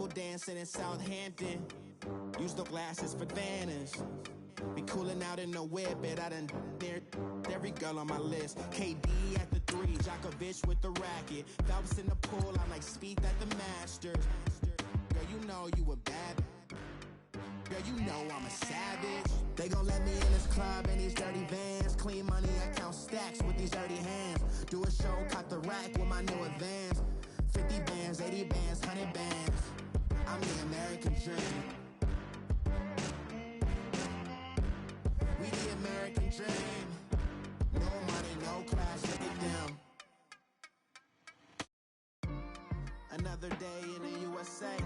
couple dancing in Southampton. Use the glasses for Vanish. Be cooling out in the whip, but I done there every girl on my list. KD at the 3, Djokovic with the racket. Phelps in the pool, I'm like Speed at the Masters. Girl, you know you a bad. Girl, you know I'm a savage. They gon' let me in this club in these dirty vans. Clean money, I count stacks with these dirty hands. Do a show, caught the rack with my new advance. 50 bands, 80 bands, 100 bands. I'm the American dream. We the American dream. No money, no class, look at them. Another day in the USA.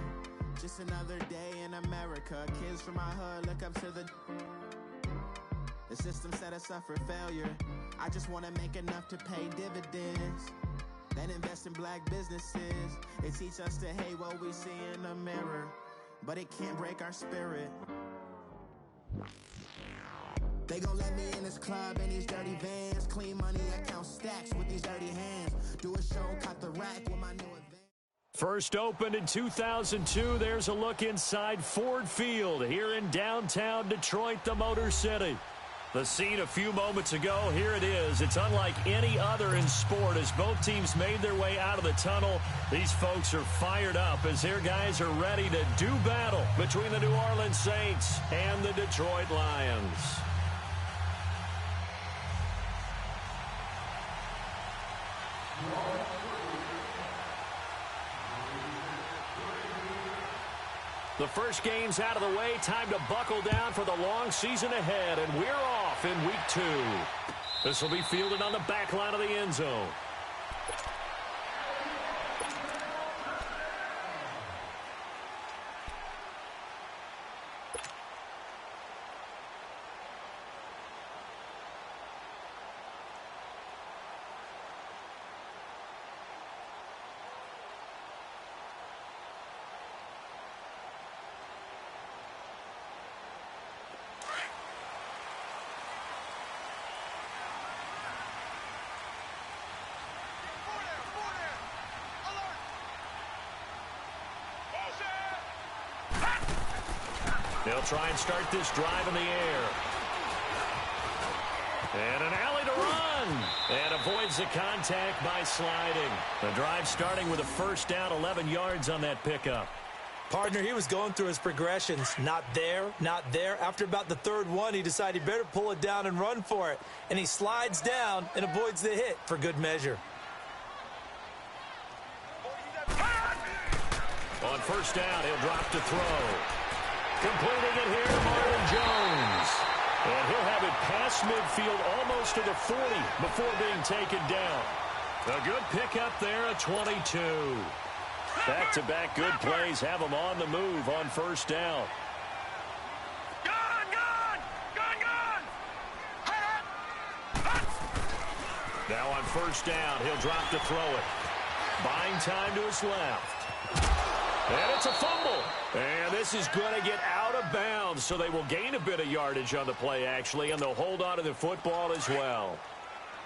Just another day in America. Kids from my hood look up to the system set us up for failure. I just want to make enough to pay dividends. Then invest in black businesses. They teach us to hate what we see in the mirror, but it can't break our spirit. They gon' let me in this club in these dirty vans. Clean money, I count stacks with these dirty hands. Do a show, caught the rack with my new advance. First opened in 2002, there's a look inside Ford Field here in downtown Detroit, the Motor City. The scene a few moments ago, here it is. It's unlike any other in sport as both teams made their way out of the tunnel. These folks are fired up as their guys are ready to do battle between the New Orleans Saints and the Detroit Lions. The first game's out of the way. Time to buckle down for the long season ahead, and we're off in week 2. This will be fielded on the back line of the end zone. They'll try and start this drive in the air. And an alley to run. And avoids the contact by sliding. The drive starting with a first down, 11 yards on that pickup. Partner, he was going through his progressions. Not there, not there. After about the third one, he decided he better pull it down and run for it. And he slides down and avoids the hit for good measure. On first down, he'll drop to throw. Completing it here to Marvin Jones. And he'll have it past midfield almost to the 40 before being taken down. A good pickup there at 22. Back-to-back good plays have him on the move on first down. Now on first down, he'll drop to throw it. Buying time to his left. And it's a fumble. And this is going to get out of bounds, so they will gain a bit of yardage on the play, actually, and they'll hold on to the football as well.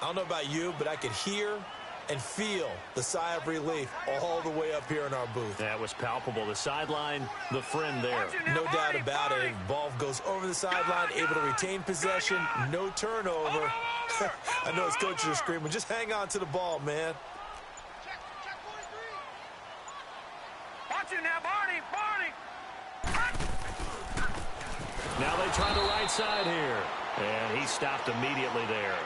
I don't know about you, but I could hear and feel the sigh of relief all the way up here in our booth. That was palpable. The sideline, the friend there. No doubt about it. Ball goes over the sideline, able to retain possession, no turnover. I know his coaches are screaming, just hang on to the ball, man. Now they try the right side here. And he stopped immediately there.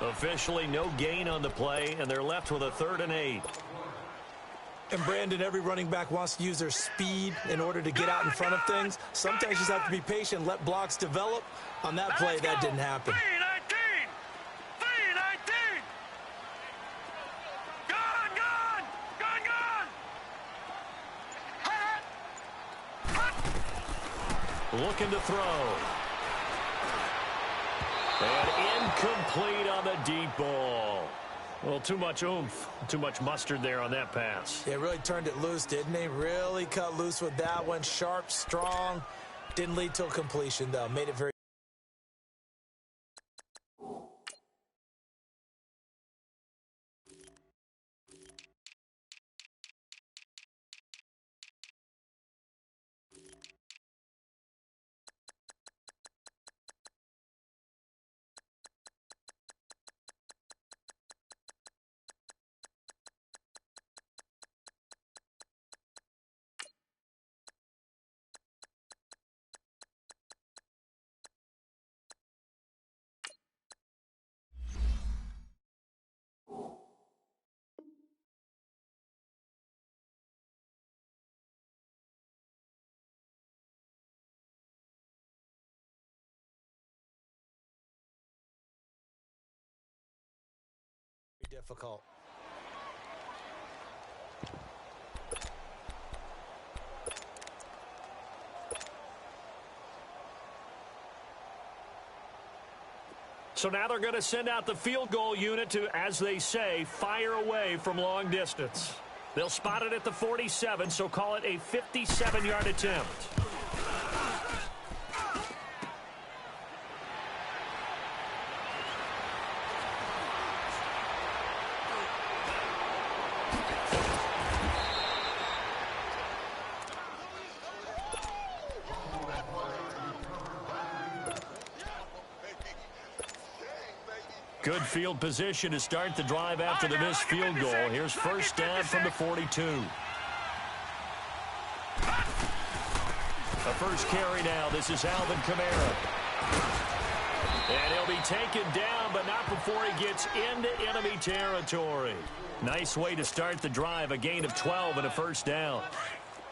Officially no gain on the play, and they're left with a 3rd and 8. And Brandon, every running back wants to use their speed in order to get out in front of things. Sometimes you just have to be patient, let blocks develop. On that play, that didn't happen. Looking to throw. And incomplete on the deep ball. Well, too much oomph, too much mustard there on that pass. Yeah, really turned it loose, didn't he? Really cut loose with that one. Sharp, strong. Didn't lead to a completion, though. Made it very difficult. So now they're going to send out the field goal unit to, as they say, fire away from long distance. They'll spot it at the 47, so call it a 57-yard attempt. Good field position to start the drive after the missed field goal. Here's first down from the 42. The first carry now. This is Alvin Kamara. And he'll be taken down, but not before he gets into enemy territory. Nice way to start the drive. A gain of 12 and a first down.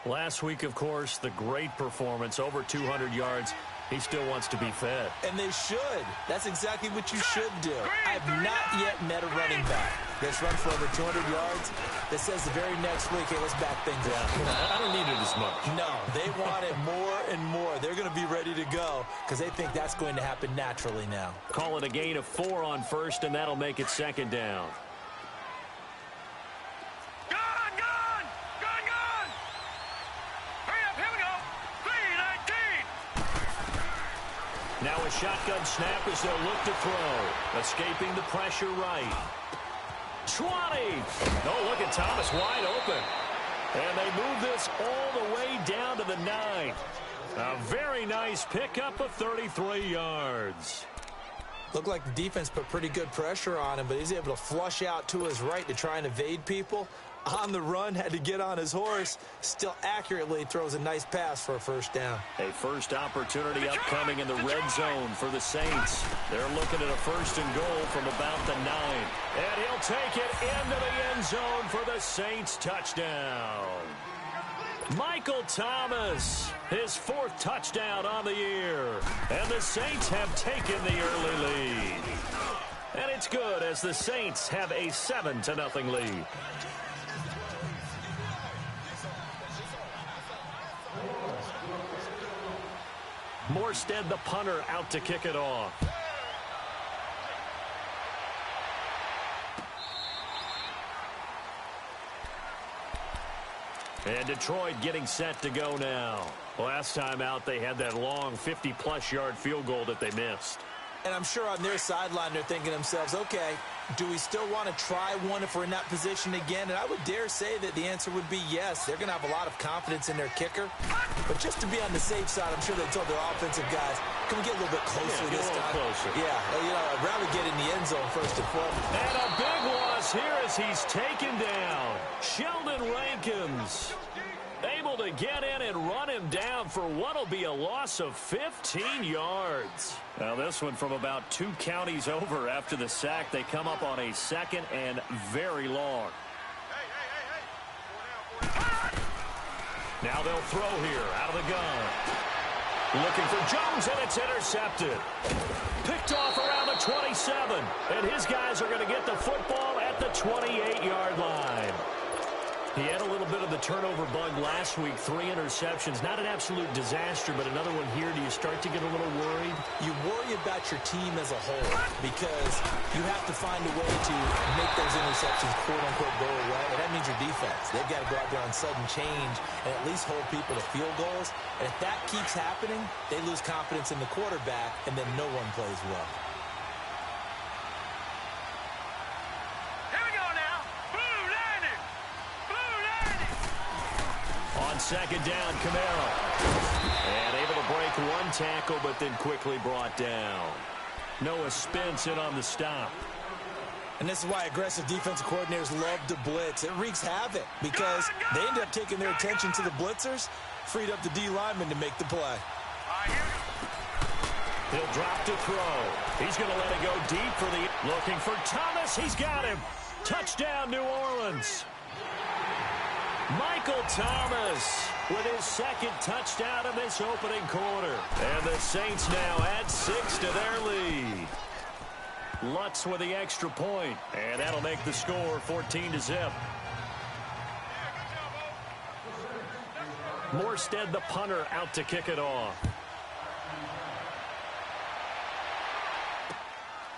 Last week, of course, the great performance, over 200 yards. He still wants to be fed. And they should. That's exactly what you should do. I have not yet met a running back that's run for over 200 yards that says the very next week, hey, let's back things up. I don't need it as much. No, they want it more and more. They're going to be ready to go because they think that's going to happen naturally now. Call it a gain of 4 on first, and that'll make it second down. Now a shotgun snap as they'll look to throw. Escaping the pressure right. 20. Oh, look at Thomas wide open. And they move this all the way down to the 9. A very nice pickup of 33 yards. Looked like the defense put pretty good pressure on him, but he's able to flush out to his right to try and evade people. On the run, had to get on his horse. Still accurately throws a nice pass for a first down. A first opportunity upcoming in the red zone for the Saints. They're looking at a first and goal from about the 9. And he'll take it into the end zone for the Saints touchdown. Michael Thomas, his 4th touchdown on the year. And the Saints have taken the early lead. And it's good as the Saints have a 7-0 lead. Morstead, the punter, out to kick it off. And Detroit getting set to go now. Last time out, they had that long 50-plus yard field goal that they missed. And I'm sure on their sideline, they're thinking to themselves, okay, do we still want to try one if we're in that position again? And I would dare say that the answer would be yes. They're going to have a lot of confidence in their kicker. But just to be on the safe side, I'm sure they told their offensive guys, can we get a little bit closer this time? Closer. Yeah, I'd rather get in the end zone first and foremost. And a big loss here as he's taken down. Sheldon Rankins able to get in and run him down for what will be a loss of 15 yards. Now this one from about 2 counties over after the sack. They come up on a 2nd and very long. Now they'll throw here out of the gun. Looking for Jones, and it's intercepted. Picked off around the 27. And his guys are going to get the football at the 28-yard line. He had a little bit of the turnover bug last week, 3 interceptions. Not an absolute disaster, but another one here. Do you start to get a little worried? You worry about your team as a whole because you have to find a way to make those interceptions, quote-unquote, go away. And that means your defense. They've got to go out there on sudden change and at least hold people to field goals. And if that keeps happening, they lose confidence in the quarterback, and then no one plays well. Second down, Kamara. And able to break 1 tackle, but then quickly brought down. Noah Spence in on the stop. And this is why aggressive defensive coordinators love to blitz. It wreaks havoc because they end up taking their attention to the blitzers, freed up the D lineman to make the play. He'll drop to throw. He's going to let it go deep for the... Looking for Thomas. He's got him. Touchdown, New Orleans. Michael Thomas with his 2nd touchdown in this opening quarter. And the Saints now add 6 to their lead. Lutz with the extra point, and that'll make the score 14-0. Morstead, the punter, out to kick it off.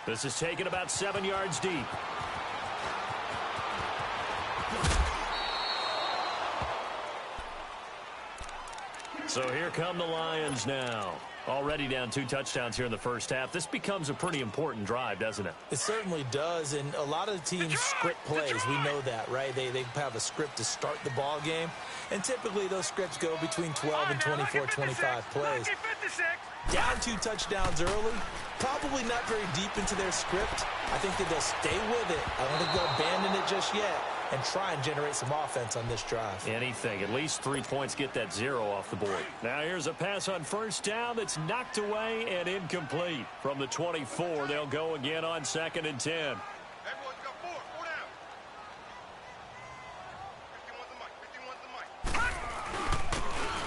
This is taken about 7 yards deep. So here come the Lions now. Already down 2 touchdowns here in the first half. This becomes a pretty important drive, doesn't it? It certainly does, and a lot of the teams script plays. We know that, right? They have a script to start the ball game, and typically those scripts go between 12 and 24, 25 plays. Down 2 touchdowns early, probably not very deep into their script. I think that they'll stay with it. I don't think they'll abandon it just yet and try and generate some offense on this drive. Anything. At least 3 points, get that 0 off the board. Now here's a pass on first down that's knocked away and incomplete. From the 24, they'll go again on 2nd and 10. Everyone's got 4 down. 51's the mic.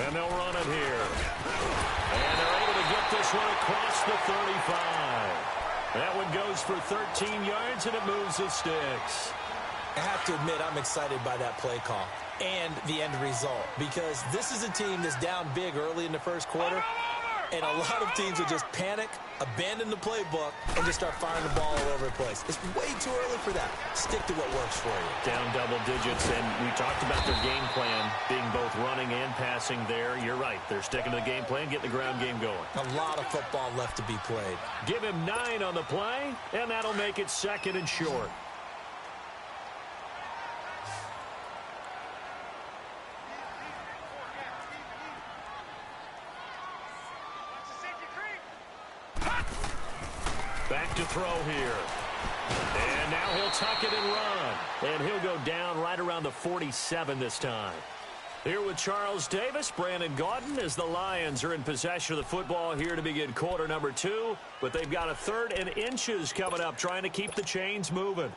And they'll run it here. And they're able to get this one across the 35. That one goes for 13 yards, and it moves the sticks. I have to admit, I'm excited by that play call and the end result, because this is a team that's down big early in the first quarter, and a lot of teams will just panic, abandon the playbook, and just start firing the ball all over the place. It's way too early for that. Stick to what works for you. Down double digits, and we talked about their game plan being both running and passing there. You're right. They're sticking to the game plan, getting the ground game going. A lot of football left to be played. Give him 9 on the play, and that'll make it 2nd and short. Back to throw here. And now he'll tuck it and run. And he'll go down right around the 47 this time. Here with Charles Davis, Brandon Gaudin, as the Lions are in possession of the football here to begin quarter number 2. But they've got a 3rd and inches coming up, trying to keep the chains moving.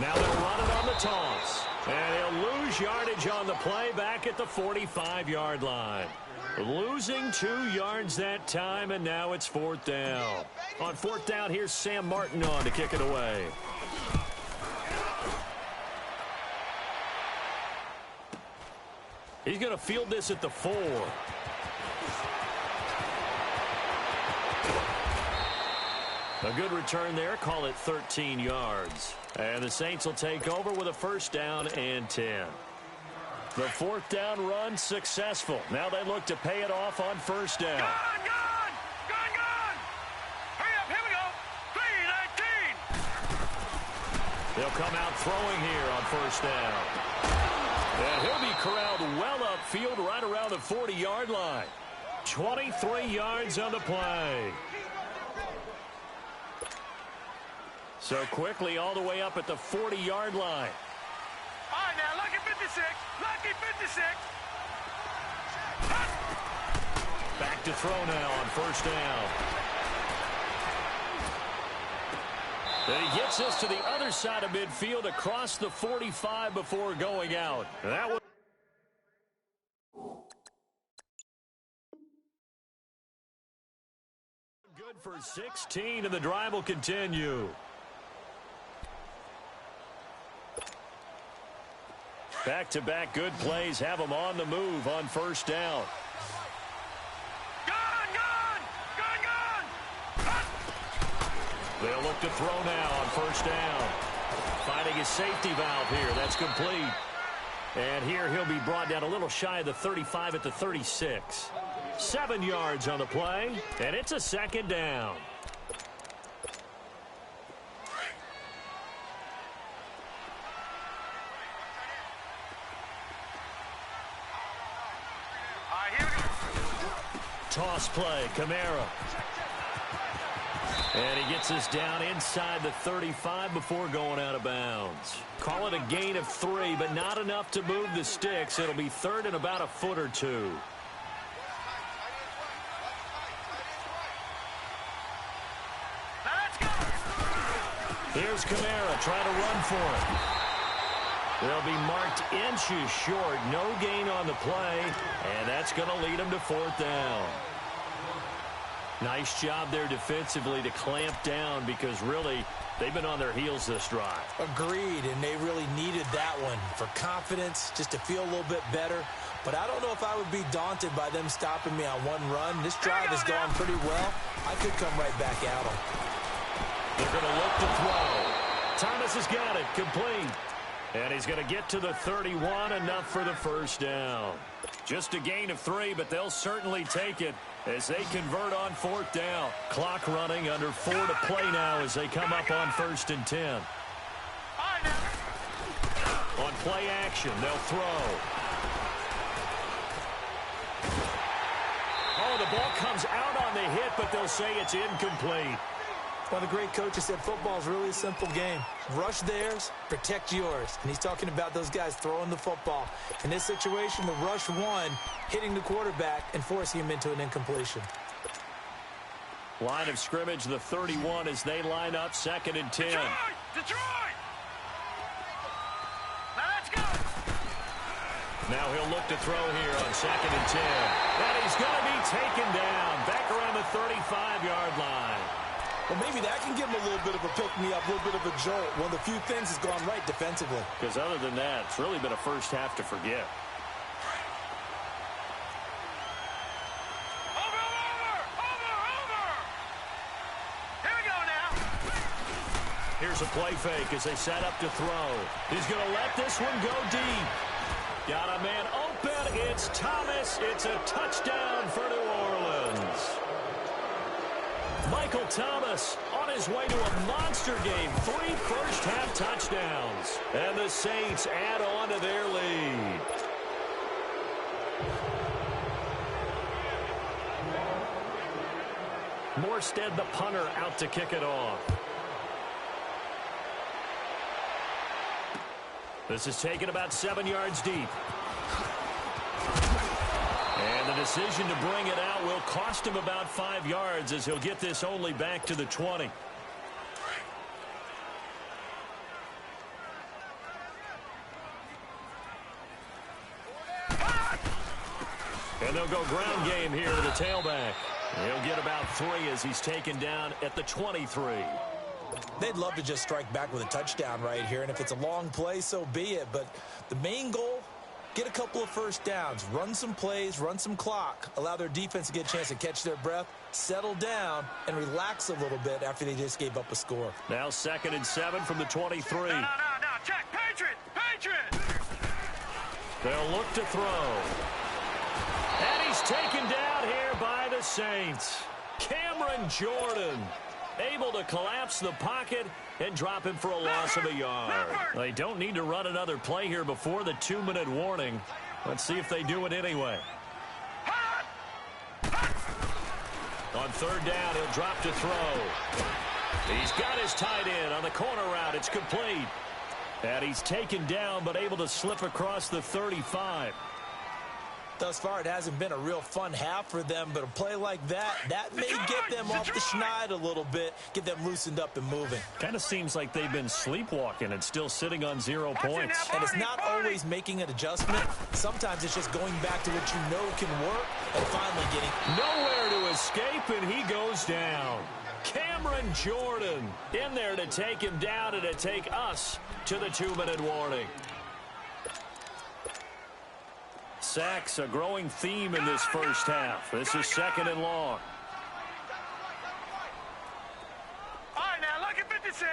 Now they'll run it on the toss. And he'll lose yardage on the play back at the 45-yard line. Losing 2 yards that time, and now it's 4th down. On 4th down, here's Sam Martin on to kick it away. He's going to field this at the 4. A good return there. Call it 13 yards. And the Saints will take over with a 1st down and 10. The 4th down run successful. Now they look to pay it off on 1st down. Gone! Hurry up, here we go. 3-19. They'll come out throwing here on 1st down. And he'll be corralled well upfield right around the 40-yard line. 23 yards on the play. So quickly all the way up at the 40-yard line. All right, now, lucky 56. Lucky 56. Back to throw now on 1st down. Then he gets this to the other side of midfield across the 45 before going out. That was good for 16, and the drive will continue. Back-to-back good plays have them on the move on 1st down. They'll look to throw now on 1st down. Finding his safety valve here. That's complete. And here he'll be brought down a little shy of the 35 at the 36. 7 yards on the play, and it's a 2nd down. Toss play, Kamara. And he gets this down inside the 35 before going out of bounds. Call it a gain of 3, but not enough to move the sticks. It'll be 3rd and about a foot or 2. Here's Kamara trying to run for it. They'll be marked inches short. No gain on the play, and that's going to lead them to 4th down. Nice job there defensively to clamp down because really they've been on their heels this drive. Agreed, and they really needed that one for confidence, just to feel a little bit better. But I don't know if I would be daunted by them stopping me on one run. This drive has gone pretty well. I could come right back at them. They're going to look to throw. Thomas has got it, complete. And he's going to get to the 31, enough for the 1st down. Just a gain of 3, but they'll certainly take it as they convert on 4th down. Clock running, under 4 to play now as they come up on 1st and 10. On play action, they'll throw. Oh, the ball comes out on the hit, but they'll say it's incomplete. One of the great coaches said football is really a simple game. Rush theirs, protect yours. And he's talking about those guys throwing the football. In this situation, the rush one, hitting the quarterback and forcing him into an incompletion. Line of scrimmage, the 31 as they line up, 2nd and 10. Detroit! Now let's go! Now he'll look to throw here on 2nd and 10. And he's going to be taken down back around the 35-yard line. Well, maybe that can give him a little bit of a pick-me-up, a little bit of a jolt. One of the few things has gone right defensively. Because other than that, it's really been a first half to forget. Over! Here we go now. Here's a play fake as they set up to throw. He's going to let this one go deep. Got a man open. It's Thomas. It's a touchdown for New Orleans. Michael Thomas on his way to a monster game. 3 first-half touchdowns. And the Saints add on to their lead. Morstead, the punter, out to kick it off. This is taken about 7 yards deep. And the decision to bring it out will cost him about 5 yards as he'll get this only back to the 20. And they'll go ground game here to the tailback. He'll get about 3 as he's taken down at the 23. They'd love to just strike back with a touchdown right here, and if it's a long play, so be it. But the main goal, get a couple of first downs, run some plays, run some clock, allow their defense to get a chance to catch their breath, settle down, and relax a little bit after they just gave up a score. Now 2nd and 7 from the 23. No, check, Patriot! They'll look to throw. And he's taken down here by the Saints. Cameron Jordan able to collapse the pocket and drop him for a loss of a yard. They don't need to run another play here before the 2-minute warning. Let's see if they do it anyway. On 3rd down, he'll drop to throw. He's got his tight end on the corner route. It's complete. And he's taken down but able to slip across the 35. Thus far, it hasn't been a real fun half for them, but a play like that may get them off the schneid a little bit, get them loosened up and moving. Kind of seems like they've been sleepwalking and still sitting on 0 points. And it's not always making an adjustment. Sometimes it's just going back to what you know can work and finally getting nowhere to escape, and he goes down. Cameron Jordan in there to take him down and to take us to the 2-minute warning. Sacks, a growing theme in this first half. This is 2nd and long. All right, now, lucky 56.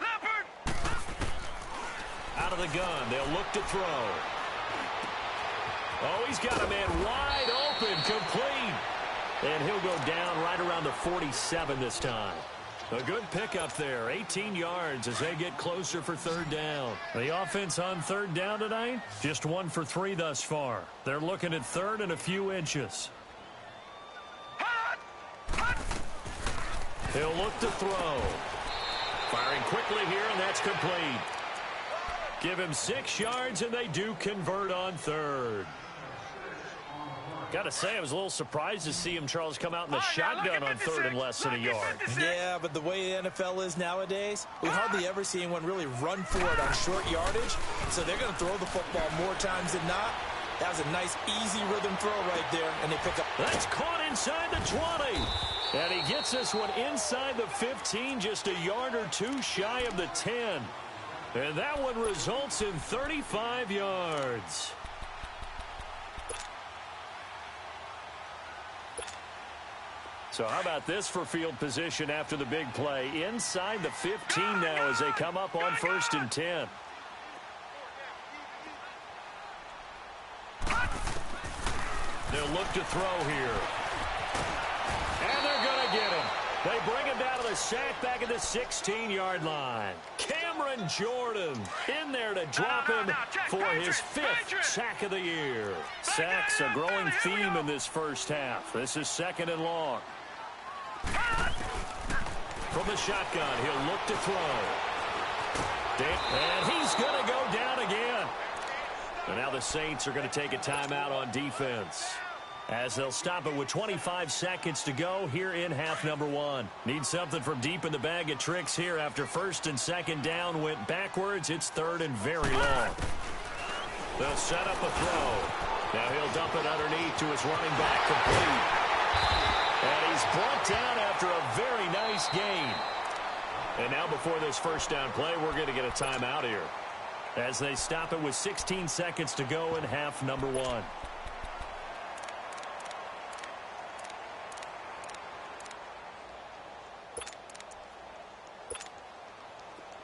Leopard. Out of the gun, they'll look to throw. Oh, he's got a man wide open, complete. And he'll go down right around the 47 this time. A good pickup there, 18 yards as they get closer for 3rd down. The offense on 3rd down tonight, just 1 for 3 thus far. They're looking at 3rd and a few inches. He'll look to throw. Firing quickly here, and that's complete. Give him 6 yards, and they do convert on 3rd. Got to say, I was a little surprised to see him, Charles, come out in the shotgun on third and less than a yard. Yeah, but the way the NFL is nowadays, we hardly ever see anyone really run for it on short yardage. So they're going to throw the football more times than not. That was a nice, easy rhythm throw right there, and they pick up. That's caught inside the 20. And he gets this one inside the 15, just a yard or two shy of the 10. And that one results in 35 yards. So how about this for field position after the big play? Inside the 15 now as they come up on 1st and 10. They'll look to throw here. And they're going to get him. They bring him down to the sack back at the 16-yard line. Cameron Jordan in there to drop him for his 5th sack of the year. Sacks a growing theme in this first half. This is 2nd and long. From the shotgun, he'll look to throw. And he's going to go down again. And now the Saints are going to take a timeout on defense, as they'll stop it with 25 seconds to go here in half number 1. Need something from deep in the bag of tricks here after 1st and 2nd down went backwards. It's 3rd and very long. They'll set up a throw. Now he'll dump it underneath to his running back, complete. And he's brought down after a very nice gain. And now before this first down play, we're going to get a timeout here, as they stop it with 16 seconds to go in half number 1.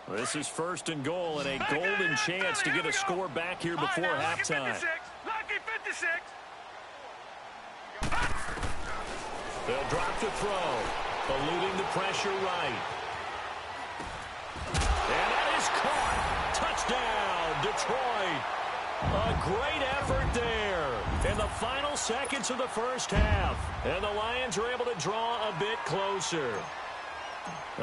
This is 1st and goal and a golden chance to get a score back here before halftime. Lucky 56. They'll drop to throw, eluding the pressure right. And that is caught. Touchdown, Detroit. A great effort there in the final seconds of the first half. And the Lions are able to draw a bit closer.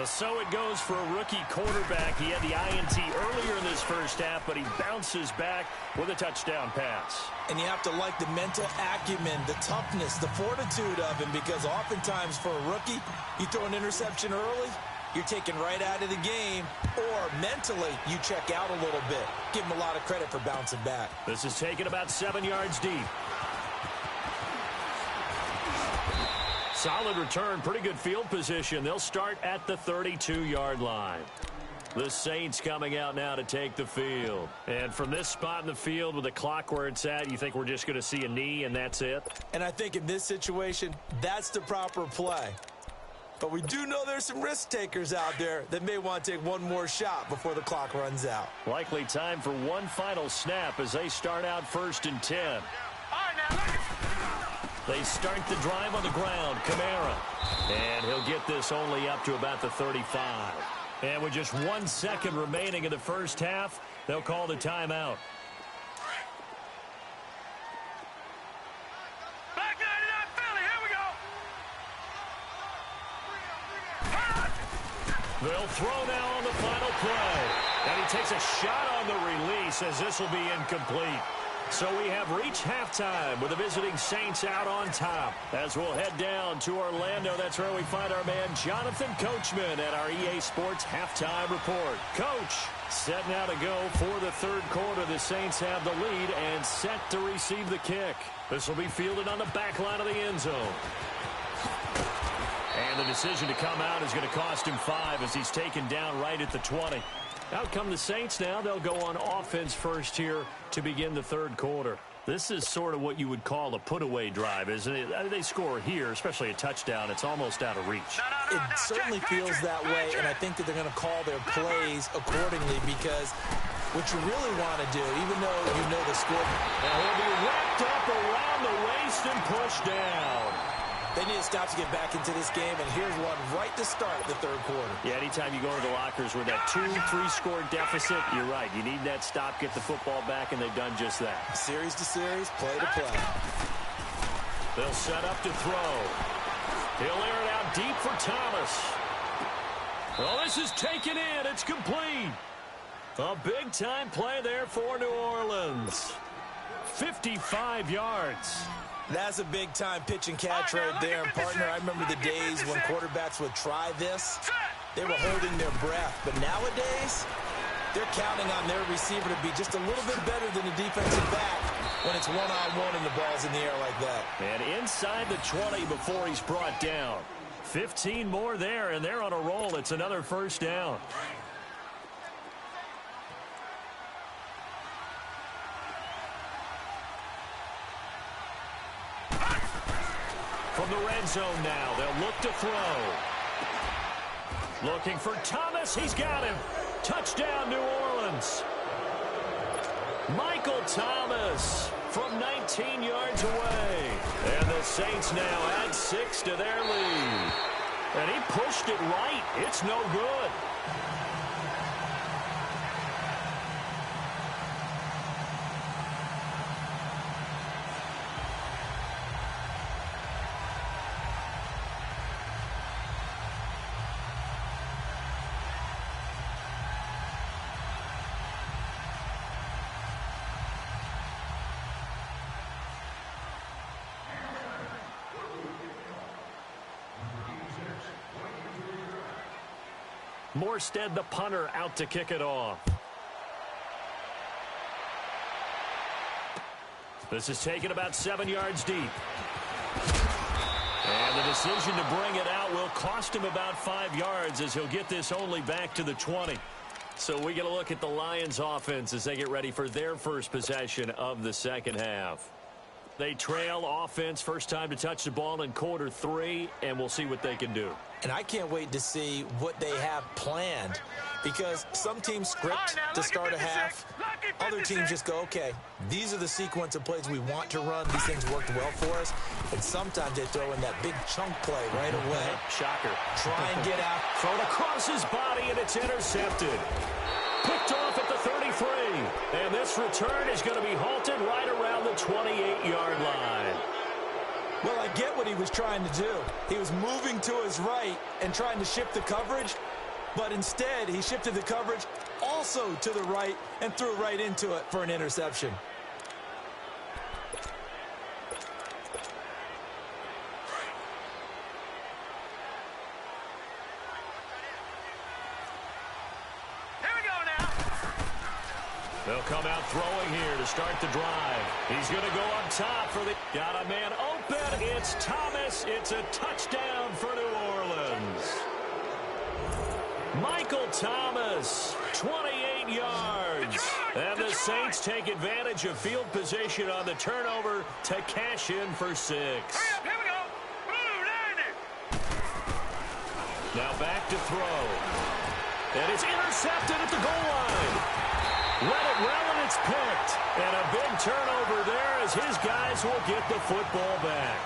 So it goes for a rookie quarterback. He had the INT earlier in this first half, but he bounces back with a touchdown pass. And you have to like the mental acumen, the toughness, the fortitude of him, because oftentimes for a rookie, you throw an interception early, you're taken right out of the game, or mentally you check out a little bit. Give him a lot of credit for bouncing back. This is taken about 7 yards deep. Solid return, pretty good field position. They'll start at the 32-yard line. The Saints coming out now to take the field. And from this spot in the field with the clock where it's at, you think we're just going to see a knee and that's it? And I think in this situation, that's the proper play. But we do know there's some risk takers out there that may want to take one more shot before the clock runs out. Likely time for one final snap as they start out 1st and 10. All right, now, They start the drive on the ground. Kamara. And he'll get this only up to about the 35. And with just 1 second remaining in the first half, they'll call the timeout. Back 99 Philly, here we go. They'll throw now on the final play. And he takes a shot on the release as this will be incomplete. So we have reached halftime with the visiting Saints out on top. As we'll head down to Orlando, that's where we find our man Jonathan Coachman at our EA Sports Halftime Report. Coach, set now to go for the third quarter. The Saints have the lead and set to receive the kick. This will be fielded on the back line of the end zone. And the decision to come out is going to cost him 5 as he's taken down right at the 20. Out come the Saints now. They'll go on offense first here to begin the third quarter. This is sort of what you would call a put-away drive, isn't it? They score here, especially a touchdown. It's almost out of reach. It certainly feels that way, and I think that they're going to call their plays accordingly, because what you really want to do, even though you know the score, and he'll be wrapped up around the waist and pushed down. They need to stop to get back into this game, and here's one right to start the third quarter. Yeah, anytime you go into the lockers with that 2-3 score deficit, you're right. You need that stop, get the football back, and they've done just that. Series to series, play to play. They'll set up to throw. He'll air it out deep for Thomas. Well, this is taken in. It's complete. A big-time play there for New Orleans. 55 yards. That's a big-time pitch and catch right there. And, partner, I remember the days when quarterbacks would try this. They were holding their breath. But nowadays, they're counting on their receiver to be just a little bit better than the defensive back when it's one-on-one and the ball's in the air like that. And inside the 20 before he's brought down. 15 more there, and they're on a roll. It's another first down. From the red zone now, they'll look to throw. Looking for Thomas. He's got him. Touchdown, New Orleans. Michael Thomas from 19 yards away. And the Saints now add 6 to their lead. And he pushed it right. It's no good. Morstead, the punter, out to kick it off. This is taken about 7 yards deep. And the decision to bring it out will cost him about 5 yards as he'll get this only back to the 20. So we get a look at the Lions offense as they get ready for their first possession of the second half. They trail offense, first time to touch the ball in quarter 3, and we'll see what they can do. And I can't wait to see what they have planned, because some teams script to start a half. Other teams just go, okay, these are the sequence of plays we want to run. These things worked well for us. And sometimes they throw in that big chunk play right away. Shocker. Try and get out. Thrown across his body, and it's intercepted. Picked off at the 33. And this return is going to be halted right around the 28-yard line. Well, I get what he was trying to do. He was moving to his right and trying to shift the coverage, but instead he shifted the coverage also to the right and threw right into it for an interception. They'll come out throwing here to start the drive. He's going to go up top for the... Got a man open. It's Thomas. It's a touchdown for New Orleans. Michael Thomas, 28 yards. And the Saints take advantage of field position on the turnover to cash in for 6. Here we go. Blue line. Now back to throw. And it's intercepted at the goal line. Let it well, and it's picked. And a big turnover there as his guys will get the football back.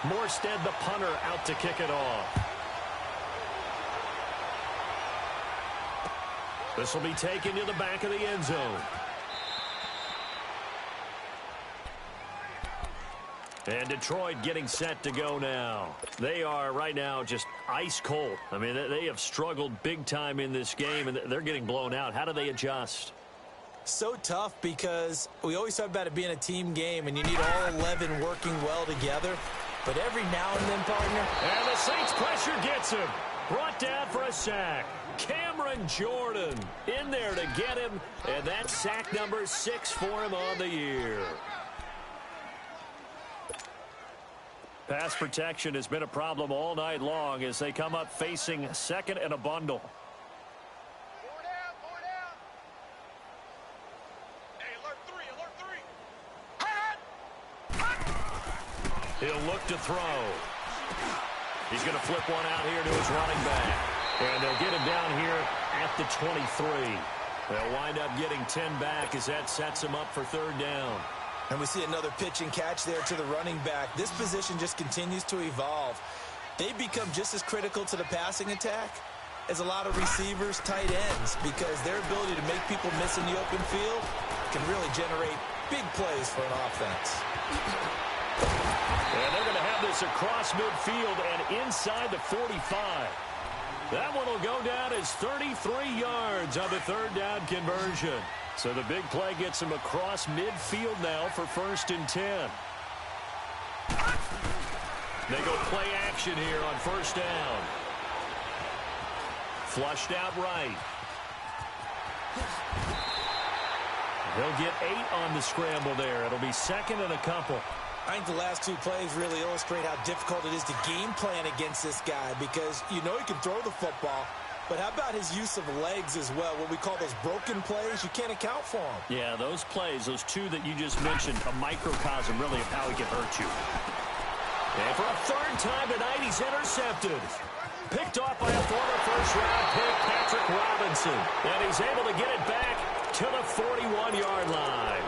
Morstead, the punter, out to kick it off. This will be taken to the back of the end zone. And Detroit getting set to go now. They are right now just ice cold. I mean, they have struggled big time in this game, and they're getting blown out. How do they adjust? So tough, because we always talk about it being a team game, and you need all 11 working well together. But every now and then, partner. And the Saints pressure gets him. Brought down for a sack. Cameron Jordan in there to get him. And that's sack number 6 for him on the year. Pass protection has been a problem all night long as they come up facing second and a bundle. 4 down, 4 down. Hey, alert 3, alert 3. He'll look to throw. He's going to flip one out here to his running back. And they'll get him down here at the 23. They'll wind up getting 10 back as that sets him up for third down. And we see another pitch and catch there to the running back. This position just continues to evolve. They become just as critical to the passing attack as a lot of receivers, tight ends, because their ability to make people miss in the open field can really generate big plays for an offense. And they're going to have this across midfield and inside the 45. That one will go down as 33 yards on the third down conversion. So the big play gets him across midfield now for 1st and 10. They go play action here on 1st down. Flushed out right. He'll get 8 on the scramble there. It'll be 2nd and a couple. I think the last 2 plays really illustrate how difficult it is to game plan against this guy because you know he can throw the football, but how about his use of legs as well? What we call those broken plays, you can't account for them. Yeah, those plays, those 2 that you just mentioned, a microcosm really of how he can hurt you. And for a 3rd time tonight, he's intercepted. Picked off by a former first-round pick, Patrick Robinson. And he's able to get it back to the 41-yard line.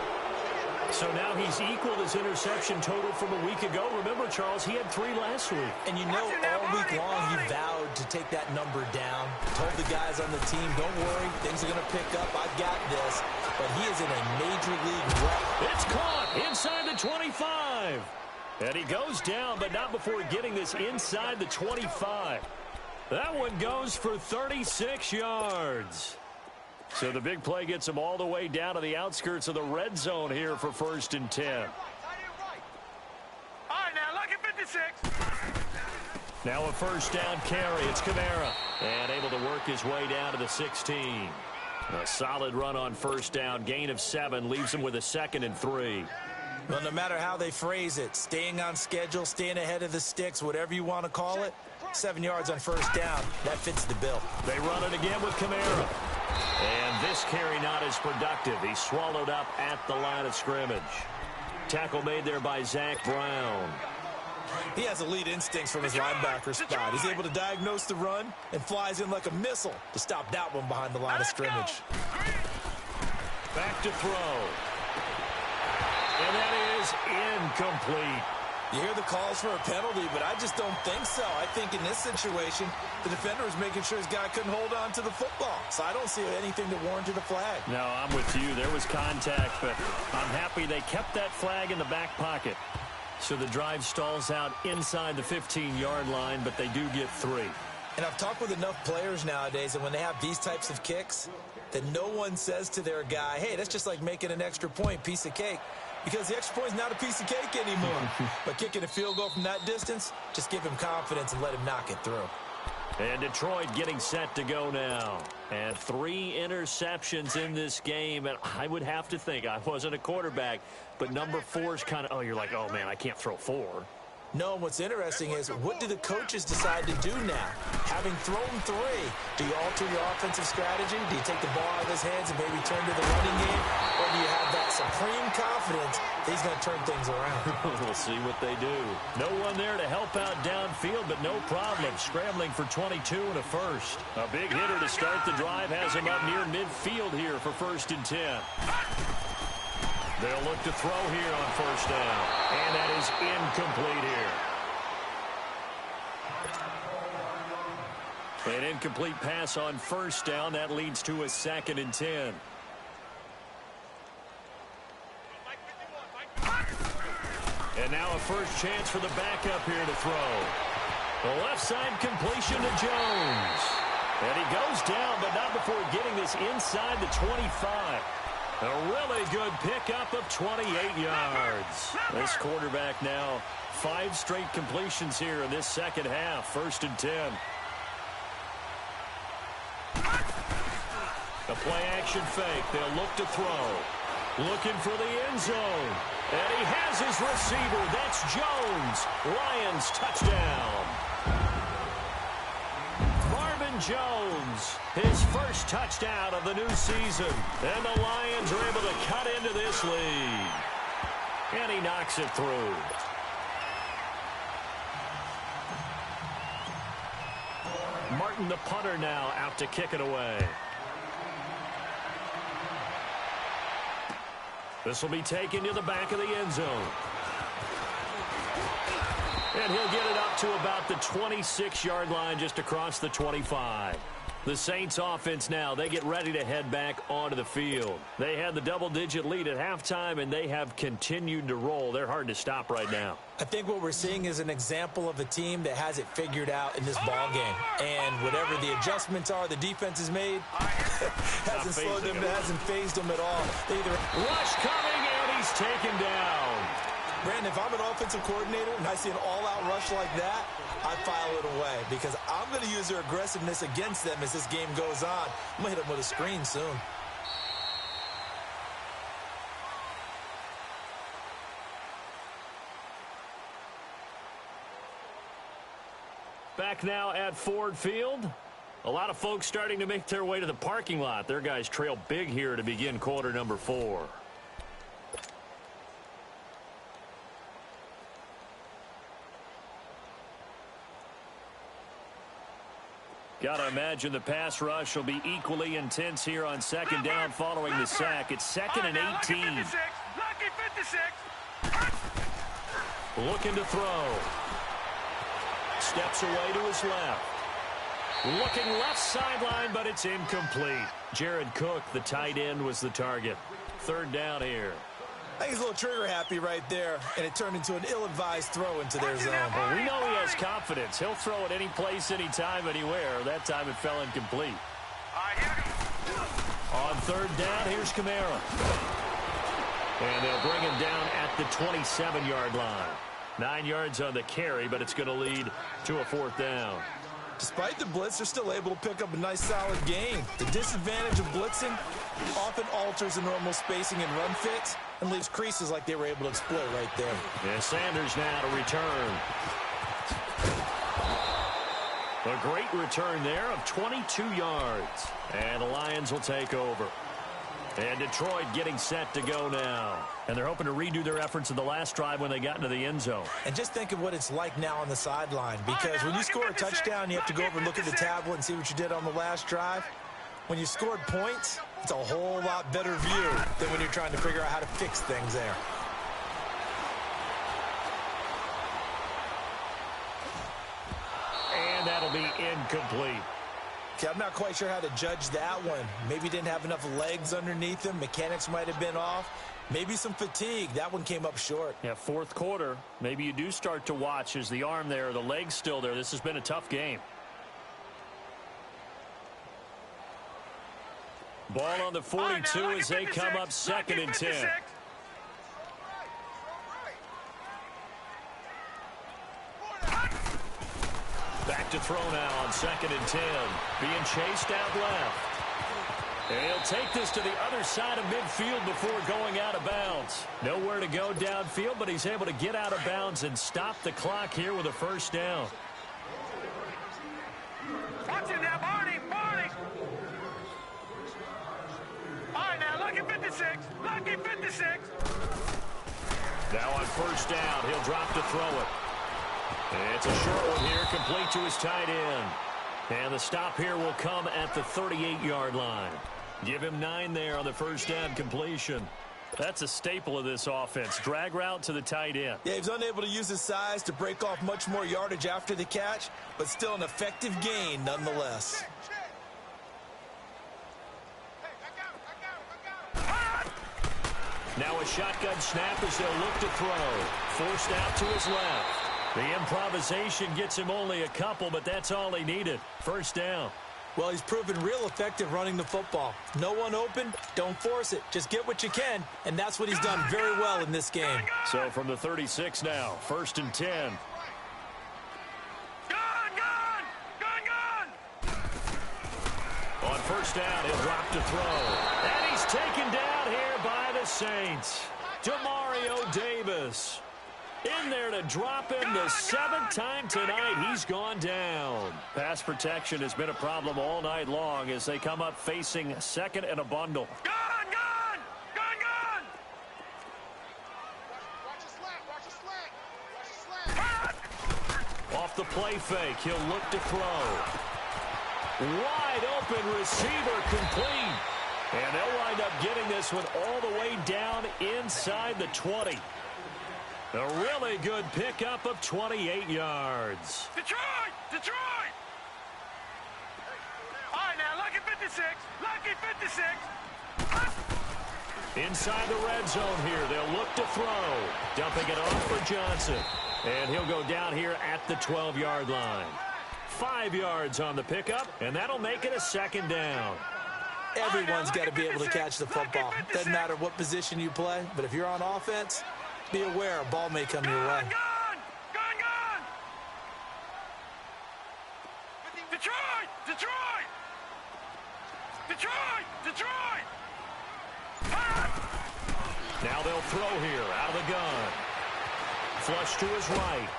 So now he's equaled his interception total from a week ago. Remember, Charles, he had 3 last week. And you know all week long he vowed to take that number down. Told the guys on the team, don't worry, things are going to pick up. I've got this. But he is in a major league rut. It's caught inside the 25. And he goes down, but not before getting this inside the 25. That one goes for 36 yards. So the big play gets him all the way down to the outskirts of the red zone here for 1st and 10. All right, now look at 56. Now a 1st down carry. It's Kamara. And able to work his way down to the 16. A solid run on 1st down. Gain of 7 leaves him with a 2nd and 3. Well, no matter how they phrase it, staying on schedule, staying ahead of the sticks, whatever you want to call it, 7 yards on 1st down, that fits the bill. They run it again with Kamara. And this carry not as productive. He's swallowed up at the line of scrimmage. Tackle made there by Zach Brown. He has elite instincts from his linebacker spot. He's able to diagnose the run and flies in like a missile to stop that one behind the line of scrimmage. Back to throw. And that is incomplete. You hear the calls for a penalty, but I just don't think so. I think in this situation, the defender was making sure his guy couldn't hold on to the football. So I don't see anything that warranted a flag. No, I'm with you. There was contact, but I'm happy they kept that flag in the back pocket. So the drive stalls out inside the 15-yard line, but they do get 3. And I've talked with enough players nowadays, and when they have these types of kicks, that no one says to their guy, hey, that's just like making an extra point, piece of cake. Because the extra point is not a piece of cake anymore. But kicking a field goal from that distance, just give him confidence and let him knock it through. And Detroit getting set to go now. And 3 interceptions in this game. And I would have to think, I wasn't a quarterback, but number 4 is kind of, oh, you're like, oh, man, I can't throw 4. No, what's interesting is what do the coaches decide to do now? Having thrown 3, do you alter your offensive strategy? Do you take the ball out of his hands and maybe turn to the running game? Or do you have that supreme confidence that he's going to turn things around? We'll see what they do. No one there to help out downfield, but no problem. Scrambling for 22 and a 1st. A big hitter to start the drive has him up near midfield here for 1st and 10. They'll look to throw here on 1st down. And that is incomplete here. An incomplete pass on 1st down. That leads to a 2nd and 10. And now a 1st chance for the backup here to throw. The left side completion to Jones. And he goes down, but not before getting this inside the 25. A really good pickup of 28 yards. This quarterback now 5 straight completions here in this second half. 1st and 10. A play action fake. They'll look to throw. Looking for the end zone. And he has his receiver. That's Jones. Lions touchdown. Jones, his first touchdown of the new season. And the Lions are able to cut into this lead. And he knocks it through. Martin, the punter, now out to kick it away. This will be taken to the back of the end zone. And he'll get it up to about the 26-yard line just across the 25. The Saints offense now, they get ready to head back onto the field. They had the double-digit lead at halftime, and they have continued to roll. They're hard to stop right now. I think what we're seeing is an example of a team that has it figured out in this ball game. And whatever the adjustments are the defense has made, hasn't slowed them, hasn't phased them at all. They either rush coming, and he's taken down. Brandon, if I'm an offensive coordinator and I see an all-out rush like that, I file it away because I'm going to use their aggressiveness against them as this game goes on. I'm going to hit them with a screen soon. Back now at Ford Field. A lot of folks starting to make their way to the parking lot. Their guys trail big here to begin quarter number 4. Got to imagine the pass rush will be equally intense here on second down following the sack. It's 2nd and 18. Lucky 56. Looking to throw. Steps away to his left. Looking left sideline, but it's incomplete. Jared Cook, the tight end, was the target. 3rd down here. I think he's a little trigger happy right there, and it turned into an ill-advised throw into their zone. Well, we know he has confidence. He'll throw it any place, anytime, anywhere. That time it fell incomplete. On 3rd down, here's Kamara. And they'll bring him down at the 27-yard line. 9 yards on the carry, but it's going to lead to a 4th down. Despite the blitz, they're still able to pick up a nice, solid gain. The disadvantage of blitzing often alters the normal spacing and run fits and leaves creases like they were able to exploit right there. And Sanders now to return. A great return there of 22 yards. And the Lions will take over. And Detroit getting set to go now. And they're hoping to redo their efforts in the last drive when they got into the end zone. And just think of what it's like now on the sideline. Because when you score a touchdown, you have to go over and look at the tablet and see what you did on the last drive. When you scored points, it's a whole lot better view than when you're trying to figure out how to fix things there. And that'll be incomplete. Okay, I'm not quite sure how to judge that one. Maybe he didn't have enough legs underneath him. Mechanics might have been off. Maybe some fatigue. That one came up short. Yeah, 4th quarter. Maybe you do start to watch as the arm there, the leg's still there. This has been a tough game. Ball on the 42 as they come up 2nd and 10. Back to throw now on 2nd and 10. Being chased out left. And he'll take this to the other side of midfield before going out of bounds. Nowhere to go downfield, but he's able to get out of bounds and stop the clock here with a 1st down. Watch it now, Barney. All right, now, lucky 56. Lucky 56. Now on 1st down, he'll drop to throw it. And it's a short one here, complete to his tight end. And the stop here will come at the 38-yard line. Give him 9 there on the 1st down completion. That's a staple of this offense. Drag route to the tight end. Yeah, he's unable to use his size to break off much more yardage after the catch, but still an effective gain nonetheless. Now a shotgun snap as they'll look to throw. Forced out to his left. The improvisation gets him only a couple, but that's all he needed. 1st down. Well, he's proven real effective running the football. No one open, don't force it. Just get what you can, and that's what he's done very well in this game. So from the 36 now, 1st and 10. On 1st down, he'll drop to throw. And he's taken down here by the Saints. Demario Davis. In there to drop him the 7th time tonight. He's gone down. Pass protection has been a problem all night long as they come up facing 2nd and a bundle. Off the play fake, he'll look to throw. Wide open receiver complete. And they'll wind up getting this one all the way down inside the 20. A really good pickup of 28 yards. Detroit! All right, 56. Lucky 56. Inside the red zone here, they'll look to throw. Dumping it off for Johnson. And he'll go down here at the 12-yard line. 5 yards on the pickup, and that'll make it a second down. Everyone's got to be able to catch the football. Doesn't matter what position you play, but if you're on offense, be aware a ball may come your way. Gone! Detroit! Now they'll throw here out of the gun. Flush to his right.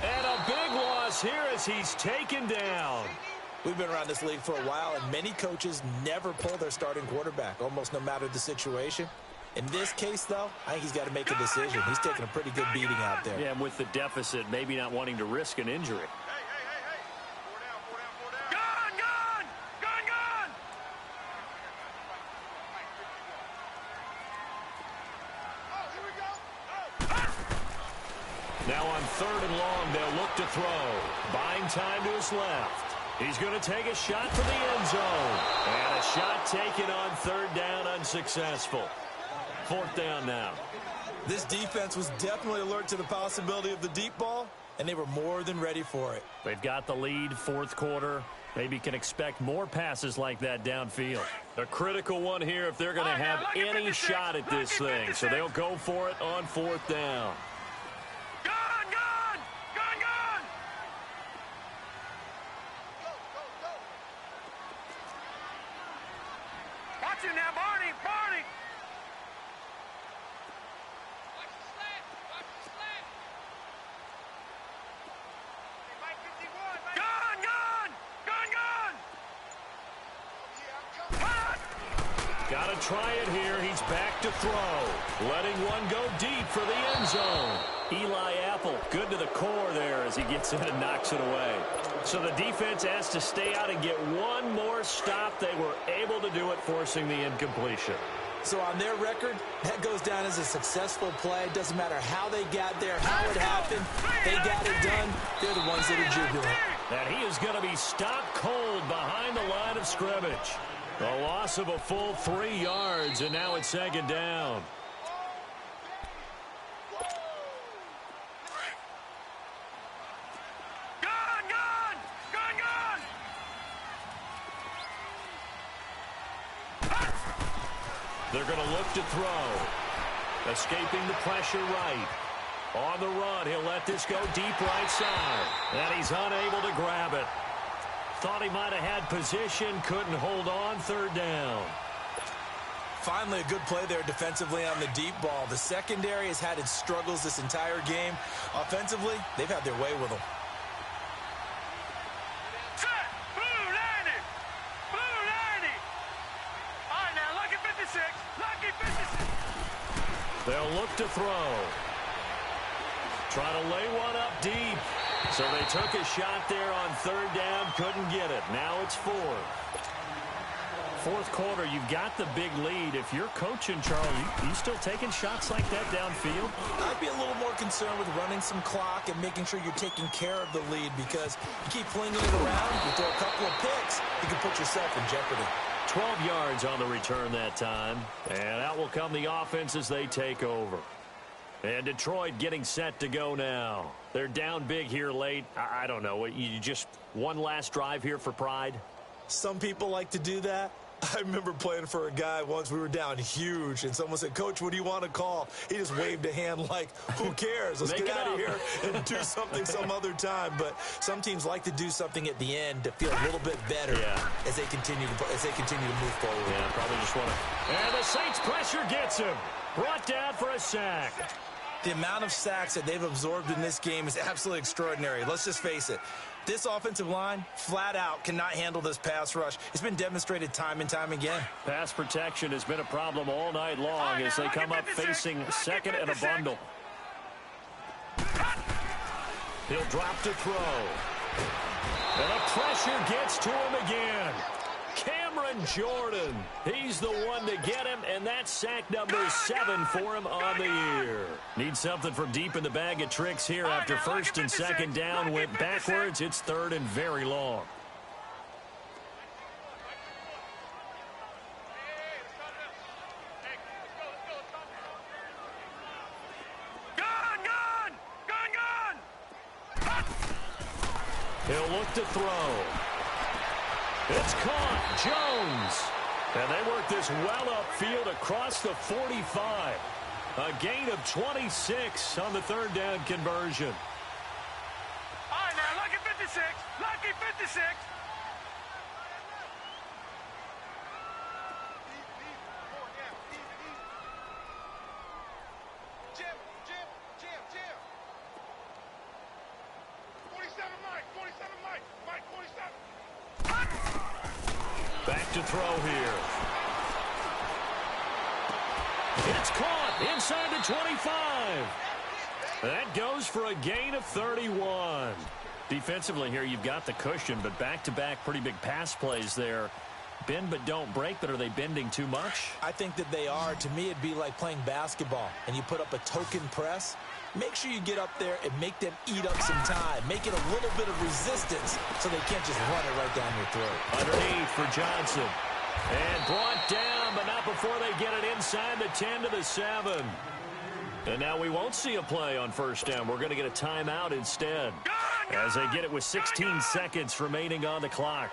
And a big loss here as he's taken down. We've been around this league for a while, and many coaches never pull their starting quarterback, almost no matter the situation. In this case, though, I think he's got to make a decision. He's taking a pretty good beating out there. Yeah, and with the deficit, maybe not wanting to risk an injury. Now on 3rd and long, they'll look to throw. Buying time to his left. He's going to take a shot for the end zone. And a shot taken on 3rd down, unsuccessful. 4th down now. This defense was definitely alert to the possibility of the deep ball, and they were more than ready for it. They've got the lead, 4th quarter. Maybe can expect more passes like that downfield. A critical one here if they're going to have any shot at this thing. So they'll go for it on 4th down. Now, Barney! Got to try it here. He's back to throw. Letting one go deep for the end zone. Eli Apple, good to the core there as he gets in and knocks it away. So the defense has to stay out and get one more stop. They were able to do it, forcing the incompletion. So on their record, that goes down as a successful play. Doesn't matter how they got there, how it happened. They got it done. They're the ones that are jubilant. And he is going to be stopped cold behind the line of scrimmage. A loss of a full 3 yards, and now it's 2nd down. They're going to look to throw. Escaping the pressure right. On the run, he'll let this go deep right side. And he's unable to grab it. Thought he might have had position, couldn't hold on, 3rd down. Finally, a good play there defensively on the deep ball. The secondary has had its struggles this entire game. Offensively, they've had their way with them. They'll look to throw. Try to lay one up deep. So they took a shot there on 3rd down, couldn't get it. Now it's 4th. 4th quarter, you've got the big lead. If you're coaching, Charlie, you still taking shots like that downfield? I'd be a little more concerned with running some clock and making sure you're taking care of the lead, because you keep flinging it around, you throw a couple of picks, you can put yourself in jeopardy. 12 yards on the return that time. And out will come the offense as they take over. And Detroit getting set to go now. They're down big here late. I don't know. You just one last drive here for pride? Some people like to do that. I remember playing for a guy once. We were down huge, and someone said, "Coach, what do you want to call?" He just waved a hand like, who cares? Let's get out of here and do something some other time. But some teams like to do something at the end to feel a little bit better as they continue to move forward. Yeah, probably just want to. And the Saints pressure gets him. Brought down for a sack. The amount of sacks that they've absorbed in this game is absolutely extraordinary. Let's just face it. This offensive line, flat out, cannot handle this pass rush. It's been demonstrated time and time again. Pass protection has been a problem all night long as they come up facing second and a bundle. He'll drop to throw. And the pressure gets to him again. Cameron Jordan, he's the one to get him, and that's sack number 7 for him on the year. Needs something from deep in the bag of tricks here after 1st and 2nd down went backwards. It's 3rd and very long. He'll look to throw. It's caught. Jones. And they work this well upfield across the 45. A gain of 26 on the third down conversion. All right, now, lucky 56. Lucky 56. Back to throw here. It's caught inside the 25. That goes for a gain of 31. Defensively here, you've got the cushion, but back-to-back pretty big pass plays there. Bend but don't break, but are they bending too much? I think that they are. To me, it'd be like playing basketball, and you put up a token press. Make sure you get up there and make them eat up some time. Make it a little bit of resistance so they can't just run it right down your throat. Underneath for Johnson. And brought down, but not before they get it inside the 10 to the 7. And now we won't see a play on first down. We're going to get a timeout instead as they get it with 16 seconds remaining on the clock.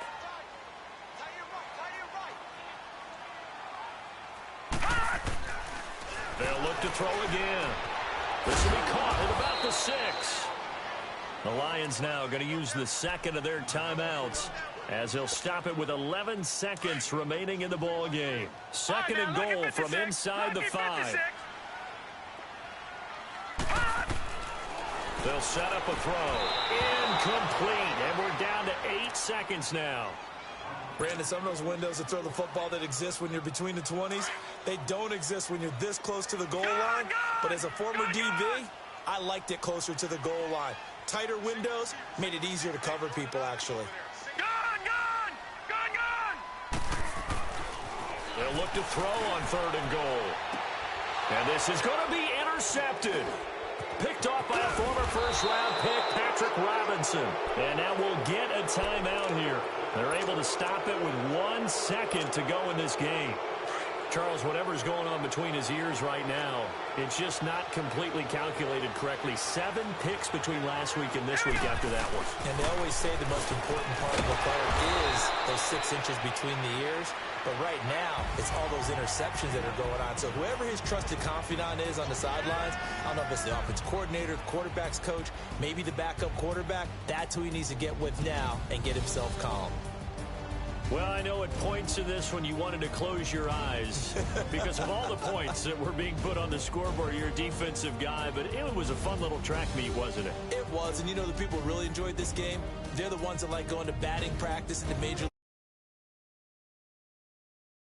They'll look to throw again. This will be caught at about the 6. The Lions now going to use the second of their timeouts as they'll stop it with 11 seconds remaining in the ball game. Second and goal from inside the 5. They'll set up a throw. Incomplete. And we're down to 8 seconds now. Brandon, some of those windows to throw the football that exist when you're between the 20s, they don't exist when you're this close to the goal line. But as a former DB, I liked it closer to the goal line. Tighter windows made it easier to cover people, actually. They'll look to throw on third and goal. And this is going to be intercepted. Picked off by a former first-round pick, Patrick Robinson. And now we'll get a timeout here. They're able to stop it with 1 second to go in this game. Charles, whatever's going on between his ears right now, it's just not completely calculated correctly. 7 picks between last week and this week after that one. And they always say the most important part of a player is those 6 inches between the ears. But right now, it's all those interceptions that are going on. So whoever his trusted confidant is on the sidelines, I don't know if it's the offensive coordinator, the quarterback's coach, maybe the backup quarterback, that's who he needs to get with now and get himself calm. Well, I know at points in this when you wanted to close your eyes because of all the points that were being put on the scoreboard. You're a defensive guy, but it was a fun little track meet, wasn't it? It was, and you know the people really enjoyed this game? They're the ones that like going to batting practice in the major league.